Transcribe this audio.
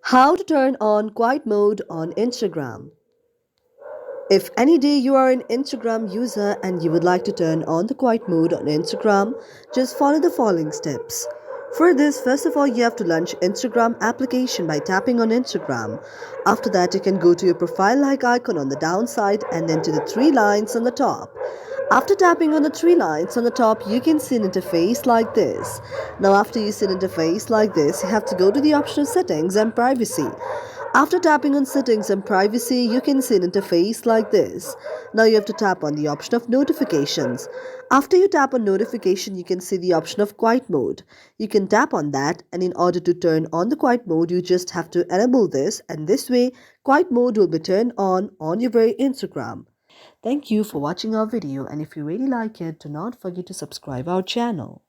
How to turn on quiet mode on Instagram. If any day you are an Instagram user and you would like to turn on the quiet mode on Instagram, just follow the following steps. For this, first of all, you have to launch Instagram application by tapping on Instagram. After that, you can go to your profile like icon on the downside and then to the three lines on the top. After tapping on the three lines on the top, you can see an interface like this. Now, after you see an interface like this, you have to go to the option of settings and privacy. After tapping on settings and privacy, you can see an interface like this. Now you have to tap on the option of notifications. After you tap on notification, you can see the option of quiet mode. You can tap on that, and in order to turn on the quiet mode, you just have to enable this, and this way, quiet mode will be turned on your very Instagram. Thank you for watching our video, and if you really like it, do not forget to subscribe our channel.